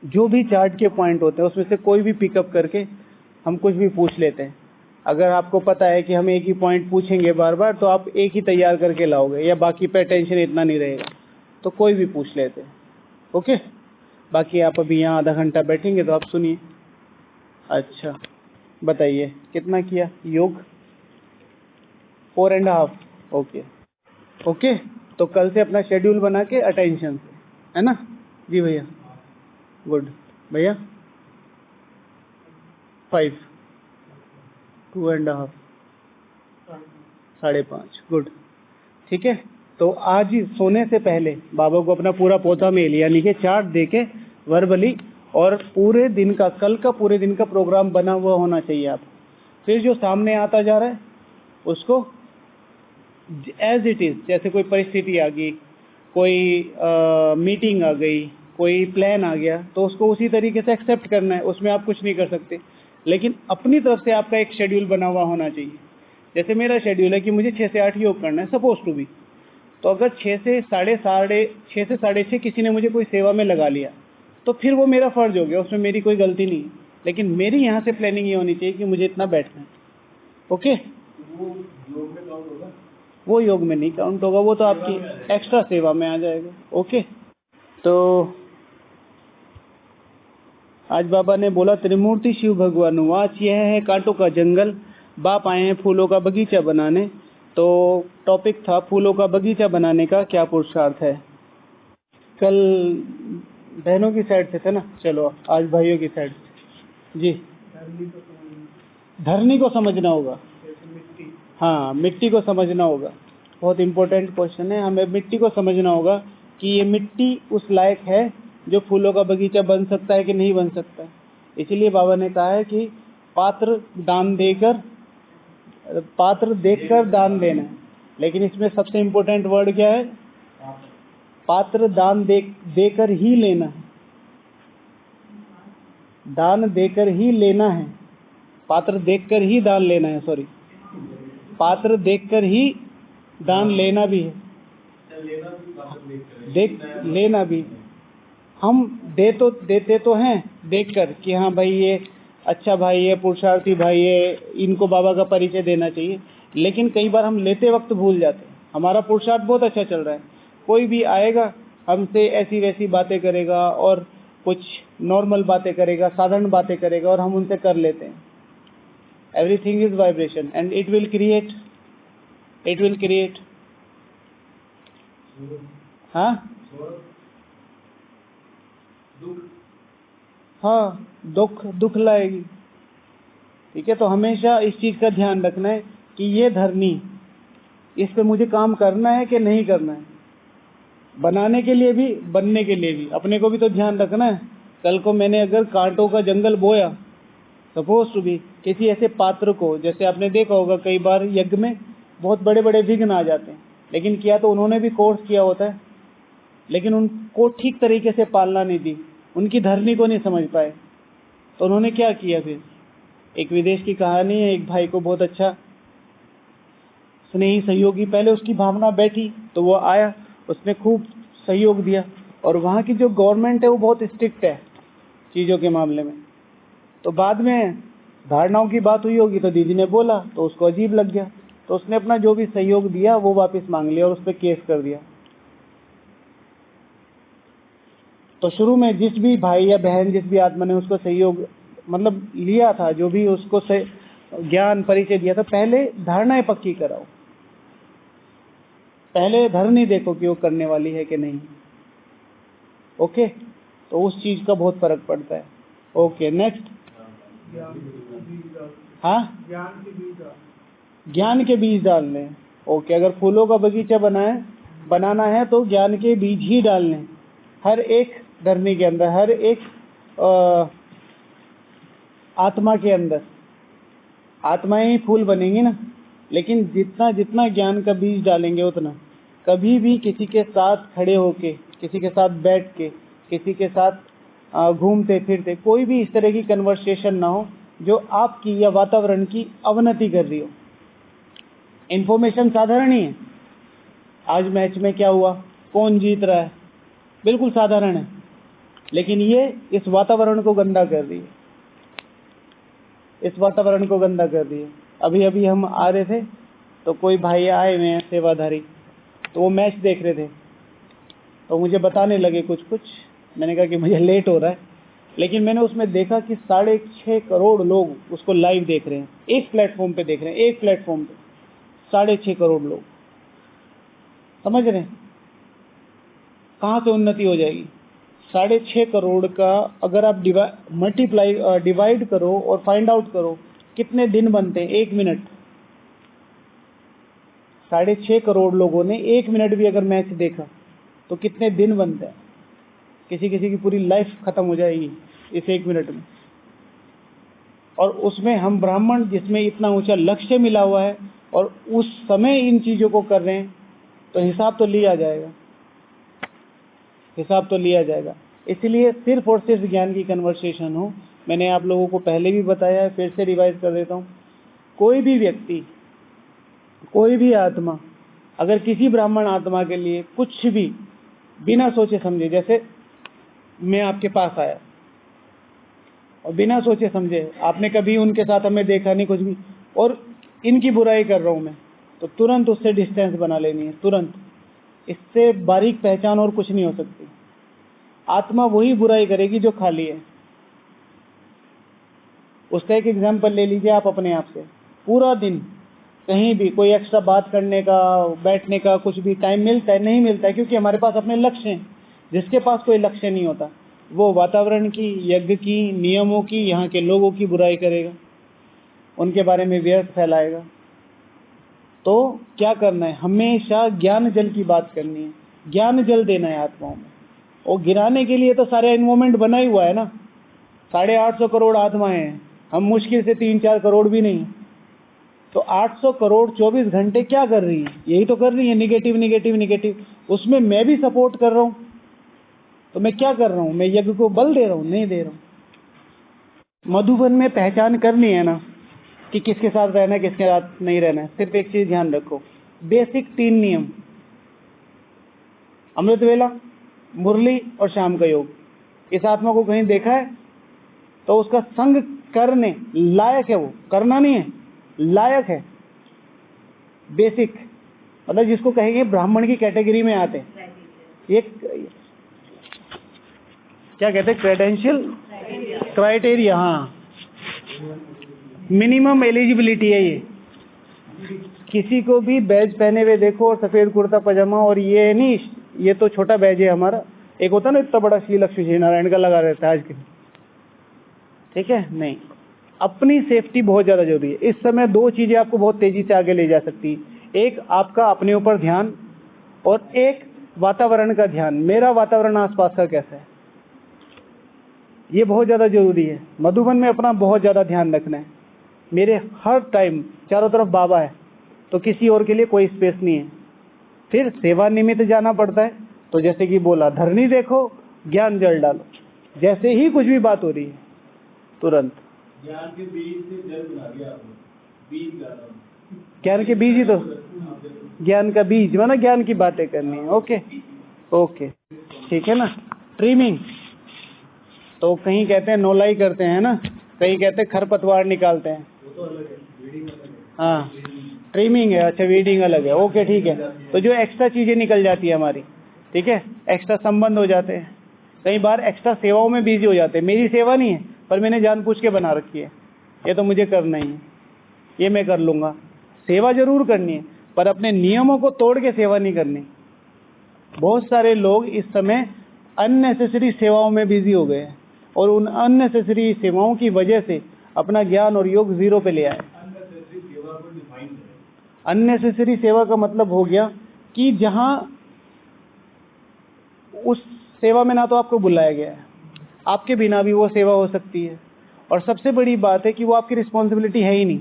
जो भी चार्ट के पॉइंट होते हैं उसमें से कोई भी पिकअप करके हम कुछ भी पूछ लेते हैं। अगर आपको पता है कि हम एक ही पॉइंट पूछेंगे बार बार, तो आप एक ही तैयार करके लाओगे या बाकी पे टेंशन इतना नहीं रहेगा, तो कोई भी पूछ लेते हैं। ओके, बाकी आप अभी यहाँ आधा घंटा बैठेंगे तो आप सुनिए। अच्छा बताइए कितना किया योग? 4.5। ओके ओके, तो कल से अपना शेड्यूल बना के अटेंशन से, है ना जी भैया? गुड भैया। 5, 2.5, 5.5। गुड, ठीक है। तो आज ही सोने से पहले बाबा को अपना पूरा पोथा मेल यानी कि चार्ट दे के वर्बली, और पूरे दिन का, कल का पूरे दिन का प्रोग्राम बना हुआ होना चाहिए आप। फिर जो सामने आता जा रहा है उसको एज इट इज, जैसे कोई परिस्थिति आ गई, कोई मीटिंग आ गई, कोई प्लान आ गया, तो उसको उसी तरीके से एक्सेप्ट करना है, उसमें आप कुछ नहीं कर सकते। लेकिन अपनी तरफ से आपका एक शेड्यूल बना हुआ होना चाहिए। जैसे मेरा शेड्यूल है कि मुझे 6 से 8 योग करना है, सपोज टू बी। तो अगर 6 से साढ़े 6 किसी ने मुझे कोई सेवा में लगा लिया, तो फिर वो मेरा फर्ज हो गया, उसमें मेरी कोई गलती नहीं। लेकिन मेरी यहाँ से प्लानिंग ये होनी चाहिए कि मुझे इतना बैठना है। ओके, वो योग में नहीं काउंट होगा, वो तो आपकी एक्स्ट्रा सेवा में आ जाएगा। ओके, तो आज बाबा ने बोला त्रिमूर्ति शिव भगवान वाच, यह है कांटों का जंगल, बाप आए हैं फूलों का बगीचा बनाने। तो टॉपिक था फूलों का बगीचा बनाने का क्या पुरुषार्थ है। कल बहनों की साइड से थे ना, चलो आज भाइयों की साइड से। जी, धरनी को समझना होगा। हाँ, मिट्टी को समझना होगा। बहुत इंपॉर्टेंट क्वेश्चन है। हमें मिट्टी को समझना होगा कि ये मिट्टी उस लायक है जो फूलों का बगीचा बन सकता है कि नहीं बन सकता है। इसीलिए बाबा ने कहा है कि पात्र देखकर दान देना है। लेकिन इसमें सबसे इम्पोर्टेंट वर्ड क्या है? पात्र दान देकर ही लेना है। दान देकर ही लेना है, पात्र देखकर ही दान लेना है। सॉरी, पात्र देखकर ही दान लेना भी है, लेना भी। हम देते तो हैं देखकर कि हाँ भाई ये अच्छा भाई है, पुरुषार्थी भाई है, इनको बाबा का परिचय देना चाहिए। लेकिन कई बार हम लेते वक्त भूल जाते हैं। हमारा पुरुषार्थ बहुत अच्छा चल रहा है, कोई भी आएगा हमसे ऐसी वैसी बातें करेगा और कुछ नॉर्मल बातें करेगा, साधारण बातें करेगा, और हम उनसे कर लेते हैं। Everything is vibration and it will create हाँ दुख लाएगी। ठीक है, तो हमेशा इस चीज का ध्यान रखना है कि ये धरनी, इस पे मुझे काम करना है कि नहीं करना है। बनाने के लिए भी, बनने के लिए भी, अपने को भी तो ध्यान रखना है। कल को मैंने अगर कांटों का जंगल बोया, सपोज टू बी, किसी ऐसे पात्र को, जैसे आपने देखा होगा कई बार यज्ञ में बहुत बड़े बड़े विघ्न आ जाते हैं, लेकिन किया तो उन्होंने भी कोर्स किया होता है, लेकिन उनको ठीक तरीके से पालना नहीं दी, उनकी धरनी को नहीं समझ पाए, तो उन्होंने क्या किया फिर? एक विदेश की कहानी है, एक भाई को बहुत अच्छा स्नेही सहयोगी, पहले उसकी भावना बैठी तो वो आया, उसने खूब सहयोग दिया, और वहाँ की जो गवर्नमेंट है वो बहुत स्ट्रिक्ट है चीज़ों के मामले में। तो बाद में धारणाओं की बात हुई होगी तो दीदी ने बोला तो उसको अजीब लग गया, तो उसने अपना जो भी सहयोग दिया वो वापस मांग लिया और उस पर केस कर दिया। तो शुरू में जिस भी भाई या बहन, जिस भी आत्मा ने उसको सहयोग मतलब लिया था, जो भी उसको ज्ञान परिचय दिया था, पहले धारणाएं पक्की कराओ, पहले धरनी देखो कि वो करने वाली है कि नहीं। ओके, तो उस चीज का बहुत फर्क पड़ता है। Okay, next. हाँ, ज्ञान के बीज डालने। ओके, अगर फूलों का बगीचा बनाना है तो ज्ञान के बीज ही डालने, हर एक धरनी के अंदर, हर एक आत्मा के अंदर। आत्माएं ही फूल बनेंगी ना, लेकिन जितना जितना ज्ञान का बीज डालेंगे उतना। कभी भी किसी के साथ खड़े होके, किसी के साथ बैठ के, किसी के साथ घूमते फिरते कोई भी इस तरह की कन्वर्सेशन ना हो जो आपकी या वातावरण की अवनति कर रही हो। इंफॉर्मेशन साधारण ही है, आज मैच में क्या हुआ, कौन जीत रहा है, बिल्कुल साधारण है, लेकिन ये इस वातावरण को गंदा कर रही है, इस वातावरण को गंदा कर रही है। अभी अभी हम आ रहे थे तो कोई भाई आए हुए हैं सेवाधारी, तो वो मैच देख रहे थे, तो मुझे बताने लगे कुछ कुछ। मैंने कहा कि मुझे लेट हो रहा है, लेकिन मैंने उसमें देखा कि 6.5 करोड़ लोग उसको लाइव देख रहे हैं, एक प्लेटफॉर्म पे देख रहे हैं, एक प्लेटफॉर्म पे 6.5 करोड़ लोग। समझ रहे हैं कहाँ से उन्नति हो जाएगी? 6.5 करोड़ का अगर आप डिवाइड करो और फाइंड आउट करो कितने दिन बनते हैं, 1 मिनट। 6.5 करोड़ लोगों ने 1 मिनट भी अगर मैच देखा तो कितने दिन बनते हैं? किसी किसी की पूरी लाइफ खत्म हो जाएगी इस 1 मिनट में। और उसमें हम ब्राह्मण, जिसमें इतना ऊंचा लक्ष्य मिला हुआ है और उस समय इन चीजों को कर रहे हैं, तो हिसाब तो लिया जाएगा, हिसाब तो लिया जाएगा। इसलिए सिर्फ और सिर्फ ज्ञान की कन्वर्सेशन हो। मैंने आप लोगों को पहले भी बताया है, फिर से रिवाइज कर देता हूँ। कोई भी व्यक्ति, कोई भी आत्मा अगर किसी ब्राह्मण आत्मा के लिए कुछ भी बिना सोचे समझे, जैसे मैं आपके पास आया और बिना सोचे समझे, आपने कभी उनके साथ हमें देखा नहीं कुछ भी, और इनकी बुराई कर रहा हूं मैं, तो तुरंत उससे डिस्टेंस बना लेनी है, तुरंत। इससे बारीक पहचान और कुछ नहीं हो सकती। आत्मा वही बुराई करेगी जो खाली है। उसका एक एग्जाम्पल ले लीजिए आप अपने आप से। पूरा दिन कहीं भी कोई एक्स्ट्रा बात करने का, बैठने का कुछ भी टाइम मिलता है? नहीं मिलता है, क्योंकि हमारे पास अपने लक्ष्य हैं। जिसके पास कोई लक्ष्य नहीं होता वो वातावरण की, यज्ञ की, नियमों की, यहाँ के लोगों की बुराई करेगा, उनके बारे में व्यर्थ फैलाएगा। तो क्या करना है? हमेशा ज्ञान जल की बात करनी है, ज्ञान जल देना है आत्माओं में। और गिराने के लिए तो सारा एनवायरमेंट बना ही हुआ है ना। 850 करोड़ आत्माएं हैं, हम मुश्किल से 3-4 करोड़ भी नहीं। तो 800 करोड़ 24 घंटे क्या कर रही है? यही तो कर रही है, निगेटिव निगेटिव निगेटिव। उसमें मैं भी सपोर्ट कर रहा हूं, तो मैं क्या कर रहा हूं? मैं यज्ञ को बल दे रहा हूं? नहीं दे रहा हूं। मधुबन में पहचान करनी है ना कि किसके साथ रहना है, किसके साथ नहीं रहना है। सिर्फ एक चीज ध्यान रखो, बेसिक 3 नियम, अमृत वेला, मुरली और शाम का योग। इस आत्मा को कहीं देखा है तो उसका संग करने लायक है, वो करना नहीं है, लायक है। बेसिक मतलब जिसको कहेंगे ब्राह्मण की कैटेगरी में आते हैं। ये क्या कहते हैं? क्रेडेंशियल क्राइटेरिया, हाँ, मिनिमम एलिजिबिलिटी है ये। किसी को भी बैज पहने हुए देखो और सफेद कुर्ता पजामा, और ये नहीं, ये तो छोटा बैज है हमारा, एक होता है ना इतना बड़ा श्री लक्ष्मी नारायण का लगा रहता है आज के, ठीक है? नहीं, अपनी सेफ्टी बहुत ज्यादा जरूरी है। इस समय 2 चीजें आपको बहुत तेजी से आगे ले जा सकती है। एक आपका अपने ऊपर ध्यान, और एक वातावरण का ध्यान। मेरा वातावरण आसपास का कैसा है, ये बहुत ज्यादा जरूरी है। मधुबन में अपना बहुत ज्यादा ध्यान रखना है। मेरे हर टाइम चारों तरफ बाबा है, तो किसी और के लिए कोई स्पेस नहीं है। फिर सेवा निमित्त जाना पड़ता है, तो जैसे कि बोला, धरनी देखो, ज्ञान जल डालो। जैसे ही कुछ भी बात हो रही है तुरंत ज्ञान के बीज से जल बना दिया आपने, बीज डाला। ज्ञान के बीज ही तो, ज्ञान का बीज माना ज्ञान की बातें करनी है। ओके ओके, ठीक है ना। ट्रिमिंग तो कहीं कहते हैं नौलाई करते हैं ना, कहीं कहते हैं खरपतवार निकालते हैं, वो तो अलग है, वीडिंग अलग है। हाँ, ट्रिमिंग है, अच्छा, वीडिंग अलग है। ओके ठीक है। तो जो एक्स्ट्रा चीजें निकल जाती है हमारी, ठीक है, एक्स्ट्रा संबंध हो जाते हैं, कई बार एक्स्ट्रा सेवाओं में बिजी हो जाते हैं। मेरी सेवा नहीं है, पर मैंने जानबूझ के बना रखी है, ये तो मुझे करना ही है, ये मैं कर लूंगा। सेवा जरूर करनी है, पर अपने नियमों को तोड़ के सेवा नहीं करनी। बहुत सारे लोग इस समय अननेसेसरी सेवाओं में बिजी हो गए हैं, और उन अननेसेसरी सेवाओं की वजह से अपना ज्ञान और योग 0 पे ले आए। अननेसेसरी सेवा को डिफाइन करें। अननेसेसरी सेवा का मतलब हो गया कि जहां उस सेवा में ना तो आपको बुलाया गया है, आपके बिना भी वो सेवा हो सकती है, और सबसे बड़ी बात है कि वो आपकी रिस्पॉन्सिबिलिटी है ही नहीं।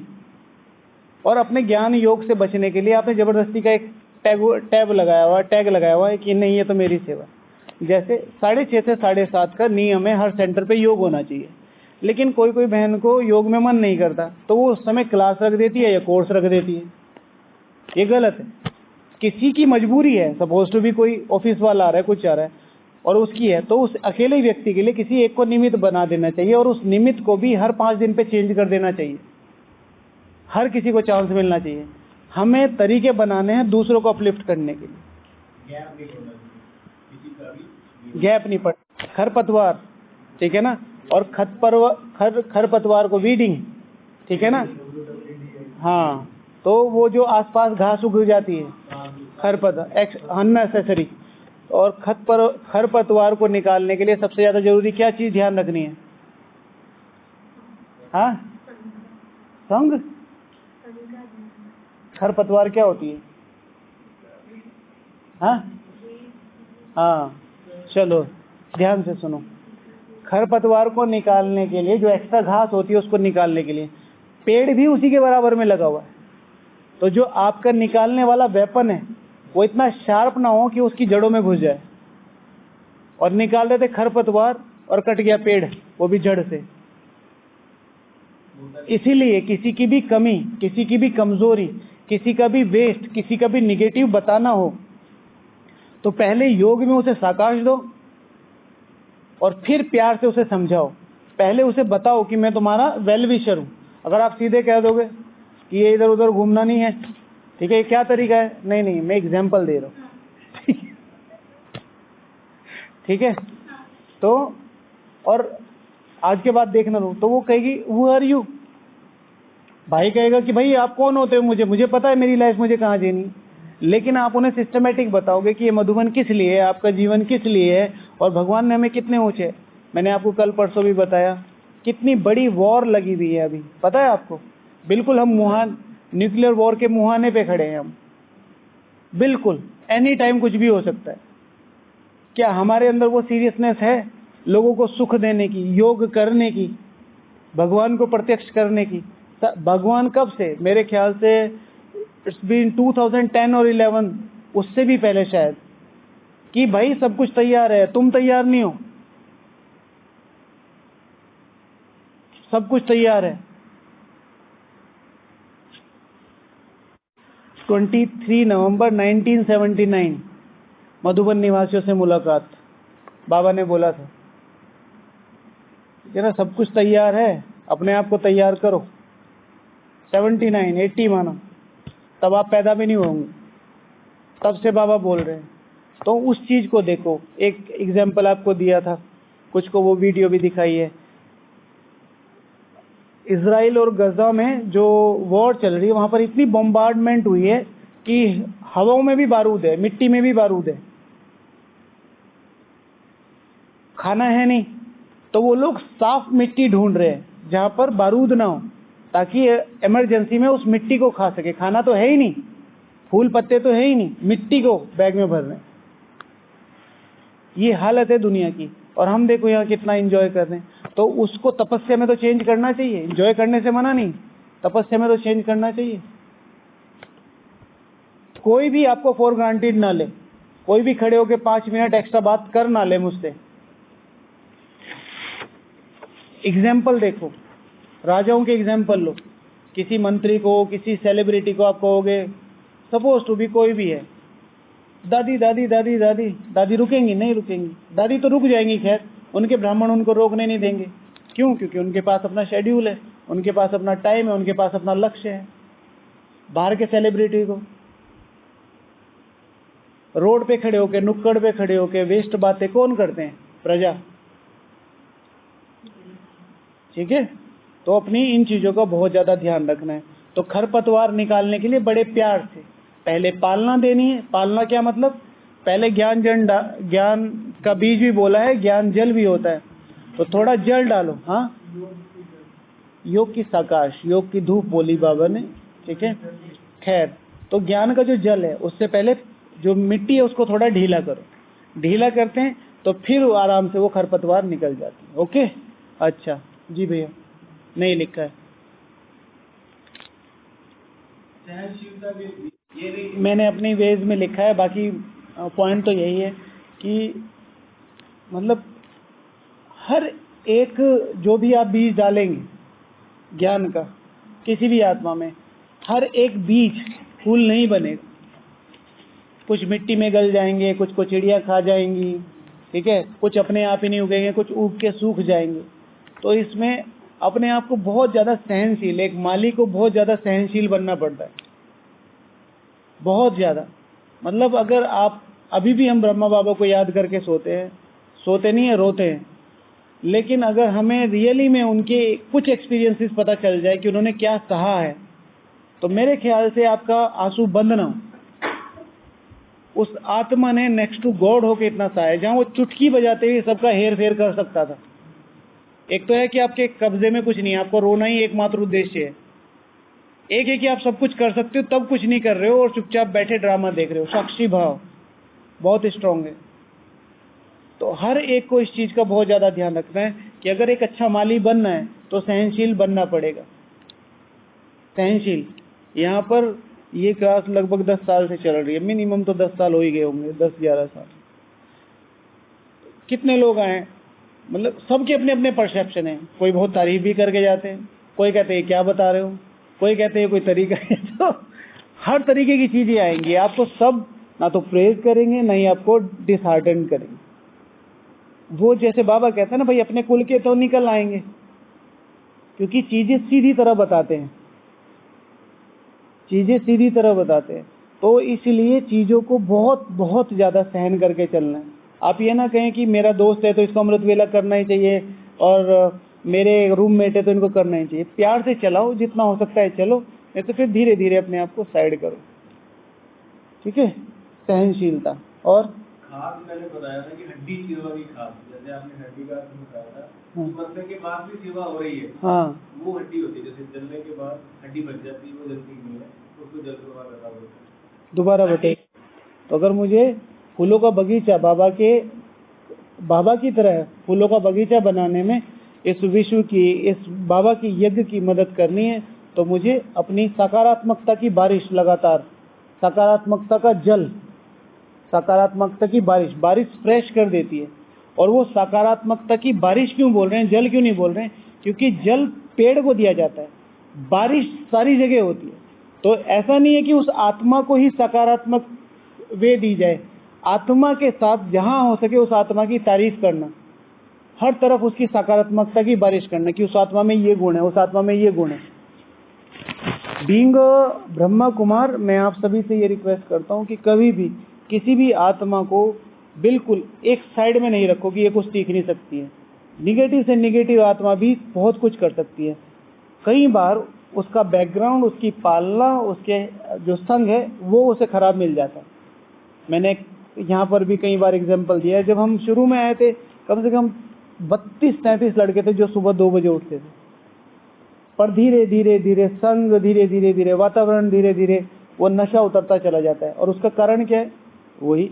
और अपने ज्ञान योग से बचने के लिए आपने जबरदस्ती का एक टैग लगाया हुआ है कि नहीं, ये तो मेरी सेवा। जैसे 6:30 से 7:30 का नियम है, हर सेंटर पे योग होना चाहिए, लेकिन कोई कोई बहन को योग में मन नहीं करता, तो वो उस समय क्लास रख देती है या कोर्स रख देती है। ये गलत है। किसी की मजबूरी है, सपोज टू भी कोई ऑफिस वाला आ रहा है, कुछ आ रहा है, और उसकी है, तो उस अकेले व्यक्ति के लिए किसी एक को निमित्त बना देना चाहिए और उस निमित्त को भी हर 5 दिन पे चेंज कर देना चाहिए। हर किसी को चांस मिलना चाहिए। हमें तरीके बनाने हैं दूसरों को अपलिफ्ट करने के लिए। गैप नहीं होना चाहिए किसी का भी। गैप नहीं पड़, खरपतवार, ठीक है ना, और खरपतवार को वीडिंग, ठीक है ना। हाँ, तो वो जो आसपास घास उग जाती है, खरपतवार अननेसेसरी, और खरपतवार को निकालने के लिए सबसे ज्यादा जरूरी क्या चीज ध्यान रखनी है? हाँ, संग। खरपतवार क्या होती है? हाँ हाँ, चलो ध्यान से सुनो। खरपतवार को निकालने के लिए जो एक्स्ट्रा घास होती है उसको निकालने के लिए पेड़ भी उसी के बराबर में लगा हुआ है। तो जो आपका निकालने वाला वेपन है वो इतना शार्प ना हो कि उसकी जड़ों में घुस जाए। और निकाल देते खरपतवार और कट गया पेड़, वो भी जड़ से। इसीलिए किसी की भी कमी, किसी की भी कमजोरी, किसी का भी वेस्ट, किसी का भी निगेटिव बताना हो तो पहले योग में उसे साकाश दो और फिर प्यार से उसे समझाओ। पहले उसे बताओ कि मैं तुम्हारा वेल विशर हूं। अगर आप सीधे कह दोगे कि ये इधर उधर घूमना नहीं है, ठीक है, ये क्या तरीका है? नहीं नहीं, मैं एग्जाम्पल दे रहा हूं। ठीक है, तो और आज के बाद देखना लो तो वो कहेगी हु आर यू। भाई कहेगा कि भाई आप कौन होते हो, मुझे पता है मेरी लाइफ मुझे कहाँ जीनी। लेकिन आप उन्हें सिस्टमेटिक बताओगे कि ये मधुबन किस लिए है, आपका जीवन किस लिए है और भगवान ने हमें कितने ऊंचे। मैंने आपको कल परसों भी बताया कितनी बड़ी वॉर लगी हुई है अभी, पता है आपको? बिल्कुल हम न्यूक्लियर वॉर के मुहाने पे खड़े हैं हम। बिल्कुल एनी टाइम कुछ भी हो सकता है। क्या हमारे अंदर वो सीरियसनेस है लोगों को सुख देने की, योग करने की, भगवान को प्रत्यक्ष करने की? भगवान कब से, मेरे ख्याल से इट्स बीन 2010 और 11, उससे भी पहले शायद, कि भाई सब कुछ तैयार है, तुम तैयार नहीं हो। सब कुछ तैयार है। 23 नवंबर 1979 मधुबन निवासियों से मुलाकात। बाबा ने बोला था कि ना सब कुछ तैयार है, अपने आप को तैयार करो। 79 80 मानो, तब आप पैदा भी नहीं होंगे, तब से बाबा बोल रहे हैं। तो उस चीज को देखो, एक एग्जाम्पल आपको दिया था, कुछ को वो वीडियो भी दिखाई है। इजराइल और गजा में जो वॉर चल रही है वहां पर इतनी बॉम्बार्डमेंट हुई है कि हवाओं में भी बारूद है, मिट्टी में भी बारूद है। खाना है नहीं तो वो लोग साफ मिट्टी ढूंढ रहे हैं जहां पर बारूद ना हो, ताकि इमरजेंसी में उस मिट्टी को खा सके। खाना तो है ही नहीं, फूल पत्ते तो है ही नहीं, मिट्टी को बैग में भर रहे हैं। ये हालत है दुनिया की, और हम देखो यहाँ कितना एंजॉय कर रहे हैं। तो उसको तपस्या में तो चेंज करना चाहिए, एंजॉय करने से मना नहीं, तपस्या में तो चेंज करना चाहिए। कोई भी आपको फॉर ग्रांटेड ना ले, कोई भी खड़े होके 5 मिनट एक्स्ट्रा बात कर ना ले मुझसे। एग्जाम्पल देखो, राजाओं के एग्जाम्पल लो। किसी मंत्री को, किसी सेलिब्रिटी को आप कहोगे, सपोज टू बी कोई भी है, दादी दादी दादी दादी दादी रुकेंगी? नहीं रुकेंगी। दादी तो रुक जाएंगी, खैर उनके ब्राह्मण उनको रोकने नहीं देंगे। क्यों? क्योंकि उनके पास अपना शेड्यूल है, उनके पास अपना टाइम है, उनके पास अपना लक्ष्य है। बाहर के सेलिब्रिटी को रोड पे खड़े होके, नुक्कड़ पे खड़े होके वेस्ट बातें कौन करते हैं? प्रजा। ठीक है, तो अपनी इन चीजों का बहुत ज्यादा ध्यान रखना है। तो खरपतवार निकालने के लिए बड़े प्यार से पहले पालना देनी है। पालना क्या मतलब? पहले ज्ञान का बीज भी बोला है, ज्ञान जल भी होता है, तो थोड़ा जल डालो। हाँ, योग की साकाश, योग की धूप बोली बाबा ने, ठीक है। खैर, तो ज्ञान का जो जल है उससे पहले जो मिट्टी है उसको थोड़ा ढीला करो। ढीला करते हैं तो फिर आराम से वो खरपतवार निकल जाती है। ओके, अच्छा जी भैया, नहीं लिखा है सहनशीलता भी, ये नहीं मैंने अपनी वेज में लिखा है। बाकी पॉइंट तो यही है कि मतलब हर एक जो भी आप बीज डालेंगे ज्ञान का किसी भी आत्मा में, हर एक बीज फूल नहीं बनेगा। कुछ मिट्टी में गल जाएंगे, कुछ को चिड़िया खा जाएंगी, ठीक है, कुछ अपने आप ही नहीं उगेंगे, कुछ उग के सूख जाएंगे। तो इसमें अपने आप को बहुत ज़्यादा सहनशील, एक माली को बहुत ज़्यादा सहनशील बनना पड़ता है, बहुत ज़्यादा। मतलब अगर आप अभी भी हम ब्रह्मा बाबा को याद करके सोते हैं, सोते नहीं है, रोते हैं, लेकिन अगर हमें रियली में उनके कुछ एक्सपीरियंसेस पता चल जाए कि उन्होंने क्या सहा है, तो मेरे ख्याल से आपका आंसू बंद ना हो। उस आत्मा ने नेक्स्ट टू गॉड होके इतना सहा है, जहां वो चुटकी बजाते हुए सबका हेर फेर कर सकता था। एक तो है कि आपके कब्जे में कुछ नहीं है, आपको रोना ही एकमात्र उद्देश्य है। एक है कि आप सब कुछ कर सकते हो, तब कुछ नहीं कर रहे हो और चुपचाप बैठे ड्रामा देख रहे हो। साक्षी भाव बहुत स्ट्रांग है। तो हर एक को इस चीज का बहुत ज्यादा ध्यान रखना है कि अगर एक अच्छा माली बनना है तो सहनशील बनना पड़ेगा। सहनशील। यहाँ पर ये क्लास लगभग 10 साल से चल रही है, मिनिमम तो 10 साल हो ही गए होंगे, 10-11 साल। कितने लोग आए, मतलब सबके अपने अपने परसेप्शन है। कोई बहुत तारीफ भी करके जाते हैं, कोई कहते हैं क्या बता रहे हो, कोई कहते हैं कोई तरीका है। तो हर तरीके की चीजें आएंगी, आपको सब ना तो प्रेज करेंगे ना ही आपको डिसहार्टन करेंगे। वो जैसे बाबा कहते हैं ना भाई, अपने कुल के तो निकल आएंगे, क्योंकि चीजें सीधी तरह बताते हैं, चीजें सीधी तरह बताते हैं। तो इसलिए चीजों को बहुत बहुत ज्यादा सहन करके चलना है। आप ये ना कहें कि मेरा दोस्त है तो इसको अमृत वेला करना ही चाहिए और मेरे रूममेट है तो इनको करना ही चाहिए। प्यार से चलाओ, जितना हो सकता है चलो, नहीं तो फिर धीरे धीरे अपने आप को साइड करो। ठीक है, सहनशीलता। और खाद मैंने बताया था कि हड्डी सेवा की खाद, जैसे आपने हड्डी का बताया था कि मरने के बाद भी सेवा हो रही है। हाँ, वो हड्डी होती है, जैसे जलने के बाद हड्डी बच जाती है, वो जलती नहीं है, उसको जल प्रवाह करना होता है। दोबारा बताइए। तो अगर मुझे फूलों का बगीचा बाबा की तरह फूलों का बगीचा बनाने में इस विश्व की, इस बाबा की यज्ञ की मदद करनी है, तो मुझे अपनी सकारात्मकता की बारिश, लगातार सकारात्मकता का जल, सकारात्मकता की बारिश फ्रेश कर देती है। और वो सकारात्मकता की बारिश क्यों बोल रहे हैं, जल क्यों नहीं बोल रहे हैं? क्योंकि जल पेड़ को दिया जाता है, बारिश सारी जगह होती है। तो ऐसा नहीं है कि उस आत्मा को ही सकारात्मक वे दी जाए, आत्मा के साथ जहां हो सके उस आत्मा की तारीफ करना, हर तरफ उसकी सकारात्मकता की बारिश करना कि उस आत्मा में ये गुण है, उस आत्मा में ये गुण है। बीइंग ब्रह्मा कुमार, मैं आप सभी से ये रिक्वेस्ट करता हूं कि कभी भी किसी भी आत्मा को बिल्कुल एक साइड में नहीं रखो कि ये कुछ सीख नहीं सकती है। निगेटिव से निगेटिव आत्मा भी बहुत कुछ कर सकती है। कई बार उसका बैकग्राउंड, उसकी पालना, उसके जो संग है वो उसे खराब मिल जाता है। मैंने यहाँ पर भी कई बार एग्जाम्पल दिया है। जब हम शुरू में आए थे, कम से कम 32-33 लड़के थे जो सुबह 2 बजे उठते थे, पर धीरे धीरे धीरे संग, धीरे धीरे धीरे वातावरण, धीरे धीरे वो नशा उतरता चला जाता है। और उसका कारण क्या है? वही,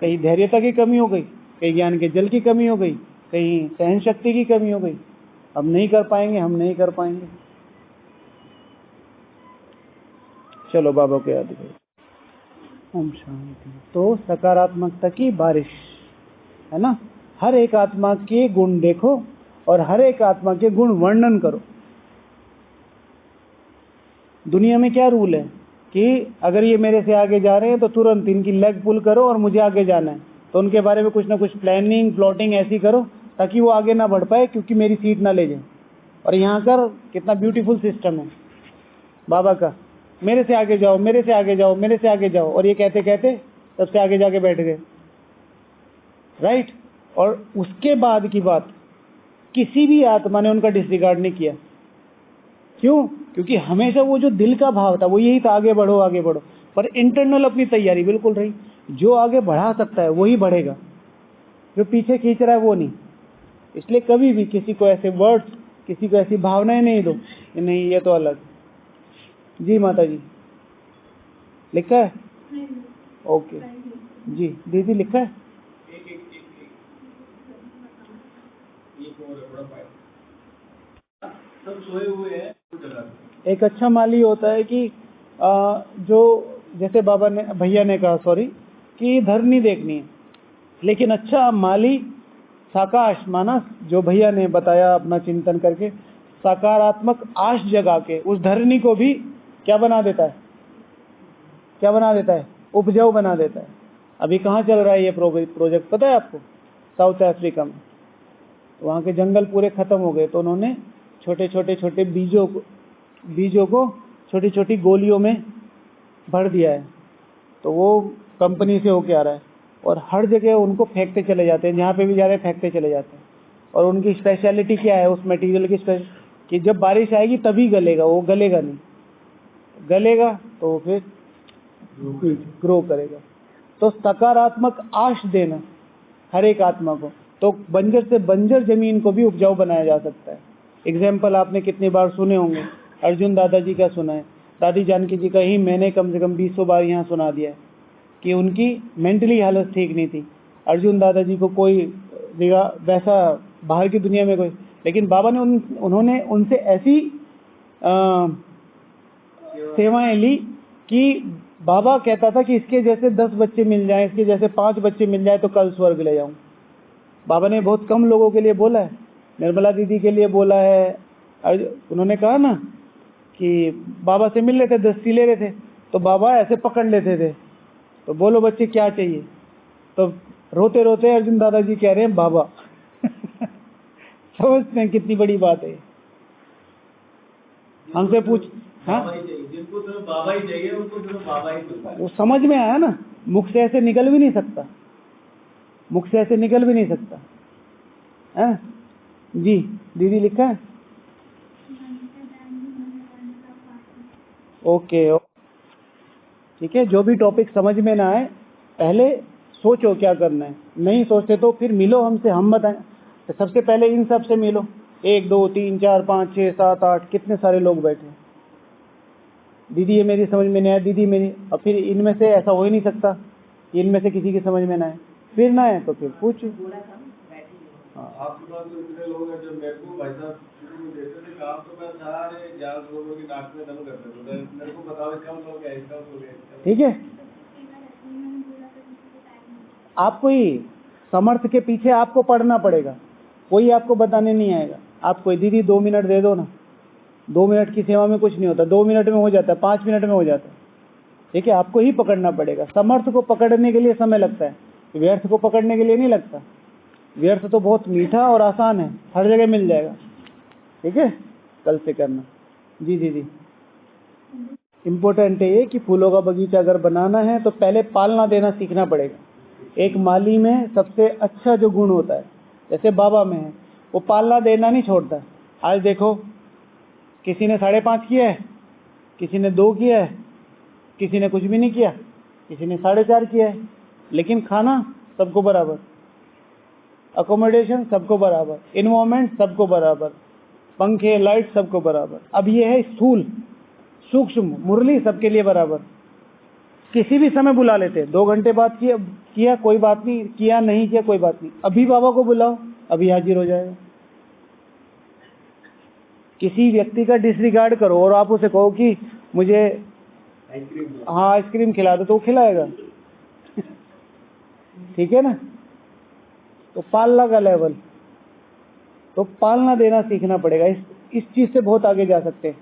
कहीं धैर्यता की कमी हो गई, कहीं ज्ञान के जल की कमी हो गई, कहीं सहन शक्ति की कमी हो गई। हम नहीं कर पाएंगे, हम नहीं कर पाएंगे। चलो बाबा को याद करो। ओम शांति। तो सकारात्मकता की बारिश है ना, हर एक आत्मा के गुण देखो और हर एक आत्मा के गुण वर्णन करो। दुनिया में क्या रूल है कि अगर ये मेरे से आगे जा रहे हैं तो तुरंत इनकी लेग पुल करो और मुझे आगे जाना है, तो उनके बारे में कुछ ना कुछ प्लानिंग, प्लॉटिंग ऐसी करो ताकि वो आगे ना बढ़ पाए, क्योंकि मेरी सीट ना ले जाए। और यहाँ का कितना ब्यूटीफुल सिस्टम है बाबा का, मेरे से आगे जाओ, मेरे से आगे जाओ, मेरे से आगे जाओ, और ये कहते कहते सबसे आगे जाके बैठ गए, राइट। और उसके बाद की बात, किसी भी आत्मा ने उनका डिसरिगार्ड नहीं किया। क्यों? क्योंकि हमेशा वो जो दिल का भाव था वो यही था, आगे बढ़ो, आगे बढ़ो। पर इंटरनल अपनी तैयारी बिल्कुल रही, जो आगे बढ़ा सकता है वही बढ़ेगा, जो पीछे खींच रहा है वो नहीं। इसलिए कभी भी किसी को ऐसे वर्ड्स, किसी को ऐसी भावनाएं नहीं दो कि नहीं ये तो अलग। जी माता जी, लिखा है? ओके जी, दीदी लिखा है? सब सोए हुए हैं। एक अच्छा माली होता है कि जो, जैसे बाबा ने, भैया ने कहा, सॉरी, कि धरनी देखनी है, लेकिन अच्छा माली साकाश मानस, जो भैया ने बताया अपना चिंतन करके, सकारात्मक आश जगा के उस धरनी को भी क्या बना देता है, क्या बना देता है? उपजाऊ बना देता है। अभी कहाँ चल रहा है ये प्रोजेक्ट, पता है आपको? साउथ अफ्रीका में। तो वहाँ के जंगल पूरे खत्म हो गए, तो उन्होंने छोटे छोटे बीजों को छोटी छोटी गोलियों में भर दिया है। तो वो कंपनी से होके आ रहा है और हर जगह उनको फेंकते चले जाते हैं, जहाँ पे भी जा रहे हैं फेंकते चले जाते हैं। और उनकी स्पेशलिटी क्या है उस मटेरियल की कि जब बारिश आएगी तभी गलेगा, वो गलेगा नहीं, गलेगा तो फिर ग्रो करेगा। तो सकारात्मक आश देना हर एक आत्मा को, तो बंजर से बंजर जमीन को भी उपजाऊ बनाया जा सकता है। एग्जाम्पल आपने कितनी बार सुने होंगे, अर्जुन दादाजी का सुना है, दादी जानकी जी का ही मैंने कम से कम 20 बार यहाँ सुना दिया है कि उनकी मेंटली हालत ठीक नहीं थी। अर्जुन दादाजी को कोई वैसा बाहर की दुनिया में कोई, लेकिन बाबा ने उन्होंने उनसे ऐसी सेवाएं ली कि बाबा कहता था कि इसके जैसे 10 बच्चे मिल जाएं, इसके जैसे 5 बच्चे मिल जाए तो कल स्वर्ग ले जाऊं। बाबा ने बहुत कम लोगों के लिए बोला है, निर्मला दीदी के लिए बोला है। उन्होंने कहा ना कि बाबा से मिल लेते, दस्ती ले रहे थे, तो बाबा ऐसे पकड़ लेते थे, तो बोलो बच्चे क्या चाहिए, तो रोते रोते अर्जुन दादाजी कह रहे हैं बाबा। समझते हैं कितनी बड़ी बात है। हमसे पूछ, हाँ जिनको सिर्फ बाबा ही चाहिए उनको सिर्फ बाबा ही मिलता है। वो समझ में आया ना, मुख से ऐसे निकल भी नहीं सकता, मुख से ऐसे निकल भी नहीं सकता है। जी दीदी लिखा है, ओके ठीक है। जो भी टॉपिक समझ में ना आए पहले सोचो क्या करना है, नहीं सोचते तो फिर मिलो हमसे, हम बताएं। तो सबसे पहले इन सब से मिलो, 1 2 3 4 5 6 7 8 कितने सारे लोग बैठे। दीदी ये मेरी समझ में नहीं आया, दीदी मेरी, और फिर इनमें से ऐसा हो ही नहीं सकता कि इनमें से किसी की समझ में ना आए, फिर ना आए तो फिर पूछो। आपके पास तो इतने लोग हैं, जब मेरे को भाई साहब शुरू में देते थे काम तो मैं सारे 11 लोगों की नाक में दम करते थे, मेरे को बताओ कम लोग हैं, कम लोग हैं। ठीक है, आपको ही समर्थ के पीछे आपको पढ़ना पड़ेगा, कोई आपको बताने नहीं आएगा। आपको दीदी 2 मिनट दे दो ना, 2 मिनट की सेवा में कुछ नहीं होता, 2 मिनट में हो जाता है, 5 मिनट में हो जाता है। ठीक है, आपको ही पकड़ना पड़ेगा। समर्थ को पकड़ने के लिए समय लगता है, व्यर्थ को पकड़ने के लिए नहीं लगता। व्यर्थ तो बहुत मीठा और आसान है, हर जगह मिल जाएगा। ठीक है, कल से करना। जी दीदी, इम्पोर्टेंट है ये कि फूलों का बगीचा अगर बनाना है तो पहले पालना देना सीखना पड़ेगा। एक माली में सबसे अच्छा जो गुण होता है, जैसे बाबा में है, वो पालना देना नहीं छोड़ता। आज देखो किसी ने 5.5 किया है, किसी ने 2 किया है, किसी ने कुछ भी नहीं किया, किसी ने 4.5 किया है, लेकिन खाना सबको बराबर, अकोमोडेशन सबको बराबर, इन्वायरमेंट सबको बराबर, पंखे लाइट सबको बराबर। अब ये है स्थूल सूक्ष्म मुरली सबके लिए बराबर। किसी भी समय बुला लेते, 2 घंटे बाद किया कोई बात नहीं, किया नहीं किया कोई बात नहीं, अभी बाबा को बुलाओ अभी हाजिर हो जाएगा। किसी व्यक्ति का डिसरिगार्ड करो और आप उसे कहो कि मुझे हाँ आइसक्रीम खिला दो, तो वो खिलाएगा। ठीक है ना, तो पालना का लेवल, तो पालना देना सीखना पड़ेगा। इस चीज से बहुत आगे जा सकते हैं।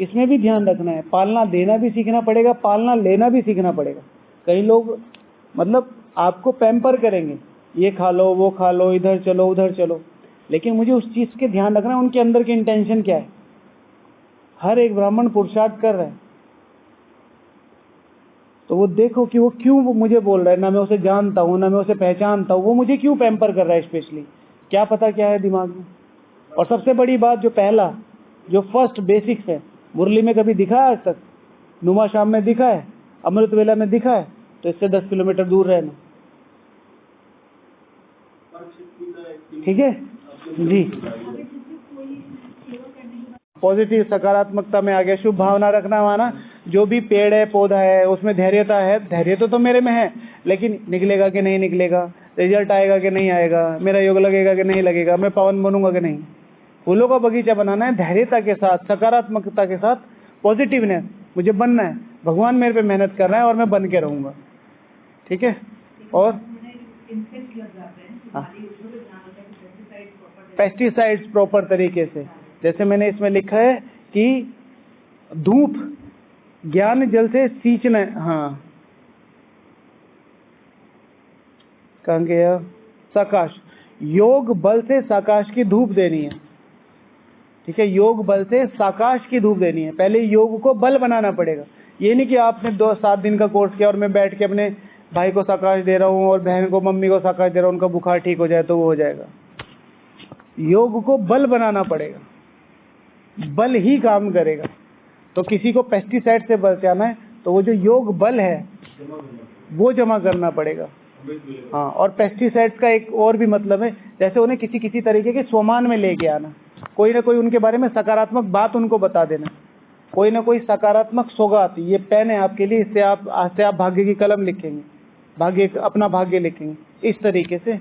इसमें भी ध्यान रखना है, पालना देना भी सीखना पड़ेगा, पालना लेना भी सीखना पड़ेगा। कई लोग मतलब आपको पैम्पर करेंगे, ये खा लो वो खा लो, इधर चलो उधर चलो, लेकिन मुझे उस चीज के ध्यान रखना है उनके अंदर की इंटेंशन क्या है। हर एक ब्राह्मण पुरुषार्थ कर रहा है, तो वो देखो कि वो क्यों मुझे बोल रहा है, ना मैं उसे जानता हूँ ना मैं उसे पहचानता हूँ, वो मुझे क्यों पैम्पर कर रहा है स्पेशली, क्या पता क्या है दिमाग में। और सबसे बड़ी बात, जो पहला जो फर्स्ट बेसिक्स है, मुरली में कभी दिखा है आज तक, नुमा शाम में दिखा है, अमृत वेला में दिखा है, तो इससे 10 किलोमीटर दूर रहना। ठीक है जी, पॉजिटिव सकारात्मकता में आ गया, शुभ भावना रखना माना जो भी पेड़ है पौधा है उसमें धैर्यता है। धैर्य तो मेरे में है, लेकिन निकलेगा कि नहीं निकलेगा, रिजल्ट आएगा कि नहीं आएगा, मेरा योग लगेगा कि नहीं लगेगा, मैं पावन बनूंगा कि नहीं। फूलों का बगीचा बनाना है धैर्यता के साथ, सकारात्मकता के साथ, पॉजिटिवनेस, मुझे बनना है, भगवान मेरे पे मेहनत कर रहा है और मैं बन के रहूंगा। ठीक है, और पेस्टिसाइड्स प्रॉपर तरीके से, जैसे मैंने इसमें लिखा है कि धूप ज्ञान जल से सींचना, हाँ कहाँ गया, सकाश, योग बल से साकाश की धूप देनी है, ठीक है। योग बल से साकाश की धूप देनी है। पहले योग को बल बनाना पड़ेगा। ये नहीं कि आपने 7 दिन का कोर्स किया और मैं बैठ के अपने भाई को साकाश दे रहा हूँ और बहन को, मम्मी को साकाश दे रहा हूँ, उनका बुखार ठीक हो जाए तो वो हो जाएगा। योग को बल बनाना पड़ेगा, बल ही काम करेगा। तो किसी को पेस्टिसाइड से बचाना है तो वो जो योग बल है वो जमा करना पड़ेगा। हाँ, और पेस्टिसाइड्स का एक और भी मतलब है, जैसे उन्हें किसी किसी तरीके के स्वमान में लेके आना, कोई ना कोई उनके बारे में सकारात्मक बात उनको बता देना, कोई ना कोई सकारात्मक सौगात, ये पेन है आपके लिए, इससे आप भाग्य की कलम लिखेंगे, अपना भाग्य लिखेंगे, इस तरीके से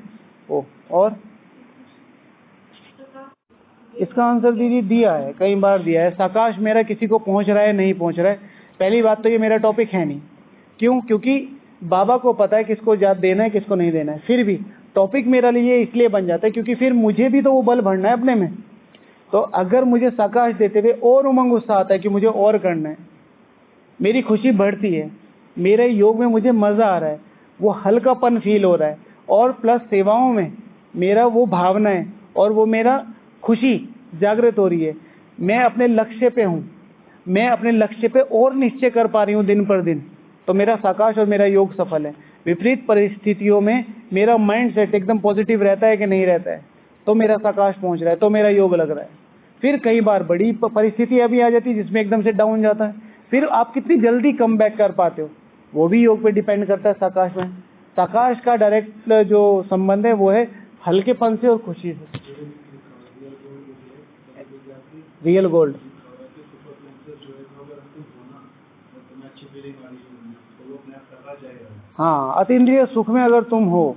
वो। और इसका आंसर दीदी दिया है, कई बार दिया है। साकाश मेरा किसी को पहुंच रहा है नहीं पहुंच रहा है, पहली बात तो ये मेरा टॉपिक है नहीं। क्यों? क्योंकि बाबा को पता है किसको याद देना है किसको नहीं देना है। फिर भी टॉपिक मेरा लिए इसलिए बन जाता है क्योंकि फिर मुझे भी तो वो बल भरना है अपने में। तो अगर मुझे साकाश देते हुए और उमंग उत्साह आता है कि मुझे और करना है, मेरी खुशी बढ़ती है, मेरे योग में मुझे मजा आ रहा है, वो हल्कापन फील हो रहा है, और प्लस सेवाओं में मेरा वो भावना है और वो मेरा खुशी जागृत हो रही है, मैं अपने लक्ष्य पे हूँ, मैं अपने लक्ष्य पे और निश्चय कर पा रही हूँ दिन पर दिन, तो मेरा साकाश और मेरा योग सफल है। विपरीत परिस्थितियों में मेरा माइंड सेट एकदम पॉजिटिव रहता है कि नहीं रहता है, तो मेरा साकाश पहुंच रहा है, तो मेरा योग लग रहा है। फिर कई बार बड़ी परिस्थिति अभी आ जाती है जिसमें एकदम से डाउन जाता है, फिर आप कितनी जल्दी कम बैक कर पाते हो, वो भी योग पे डिपेंड करता है। साकाश में साकाश का डायरेक्ट जो संबंध है वो है हल्केपन से और खुशी से। रियल गोल्ड, हाँ, अतीन्द्रिय सुख में अगर तुम हो,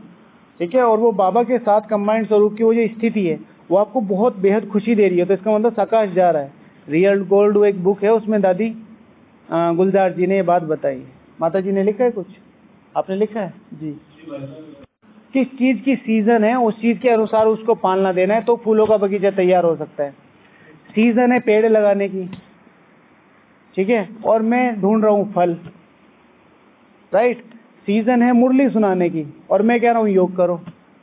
ठीक है, और वो बाबा के साथ कंबाइंड स्वरूप की वो जो स्थिति है वो आपको बहुत बेहद खुशी दे रही है, तो इसका मतलब साकाश जा रहा है। रियल गोल्ड वो एक बुक है, उसमें दादी गुलजार जी ने ये बात बताई। माता जी ने लिखा है, कुछ आपने लिखा है जी? किस चीज की सीजन है उस चीज के अनुसार उसको पालना देना है, तो फूलों का बगीचा तैयार हो सकता है। सीजन है पेड़ लगाने की, ठीक है, और मैं ढूंढ रहा हूँ फल, राइट। सीजन है मुरली सुनाने की और मैं कह रहा हूँ योग करो।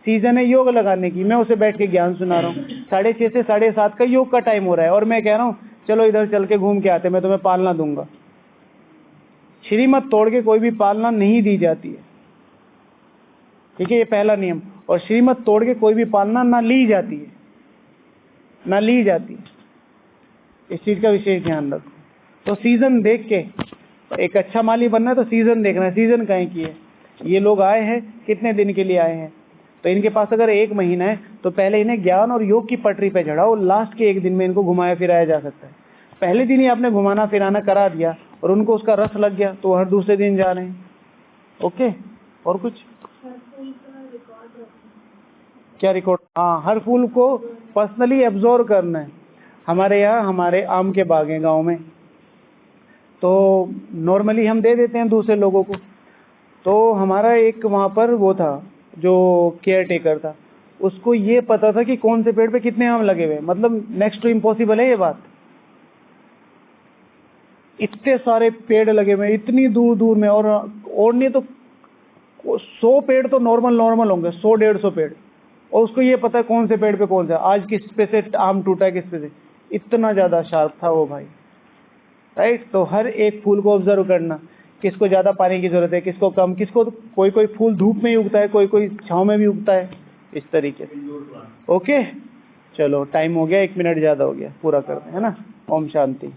सीजन है योग लगाने की, मैं उसे बैठ के ज्ञान सुना रहा हूँ। 6:30 से 7:30 का योग का टाइम हो रहा है और मैं कह रहा हूँ चलो इधर चल के घूम के आते, मैं तुम्हें पालना दूंगा। श्रीमत तोड़ के कोई भी पालना नहीं दी जाती है, ठीक है, ये पहला नियम। और श्रीमत तोड़ के कोई भी पालना ना ली जाती है, ना ली जाती है, इस चीज का विशेष ध्यान रखो। तो सीजन देख के, एक अच्छा माली बनना है तो सीजन देखना है, सीजन कहीं की है, ये लोग आए हैं कितने दिन के लिए आए हैं, तो इनके पास अगर 1 महीना है तो पहले इन्हें ज्ञान और योग की पटरी पे चढ़ाओ, लास्ट के 1 दिन में इनको घुमाया फिराया जा सकता है। पहले दिन ही आपने घुमाना फिराना करा दिया और उनको उसका रस लग गया तो हर दूसरे दिन जा रहे हैं। ओके, और कुछ? क्या रिकॉर्ड? हाँ, हर फूल को पर्सनली एब्जॉर्व करना है। हमारे यहाँ हमारे आम के बाग हैं गाँव में, तो नॉर्मली हम दे देते हैं दूसरे लोगों को। तो हमारा एक वहाँ पर वो था जो केयर टेकर था, उसको ये पता था कि कौन से पेड़ पे कितने आम लगे हुए, मतलब नेक्स्ट टू इम्पॉसिबल है ये बात। इतने सारे पेड़ लगे हुए इतनी दूर दूर में, और नहीं तो 100 पेड़ तो नॉर्मल होंगे, 100-150 पेड़, और उसको ये पता है कौन से पेड़ पे कौन सा, आज किस पे से आम टूटा है किस पे से। इतना ज्यादा शार्प था वो भाई, राइट। तो हर एक फूल को ऑब्जर्व करना, किसको ज्यादा पानी की जरूरत है, किसको कम, किसको कोई फूल धूप में ही उगता है, कोई छांव में भी उगता है, इस तरीके से। ओके, चलो टाइम हो गया, 1 मिनट ज्यादा हो गया, पूरा करते हैं ना। ओम शांति।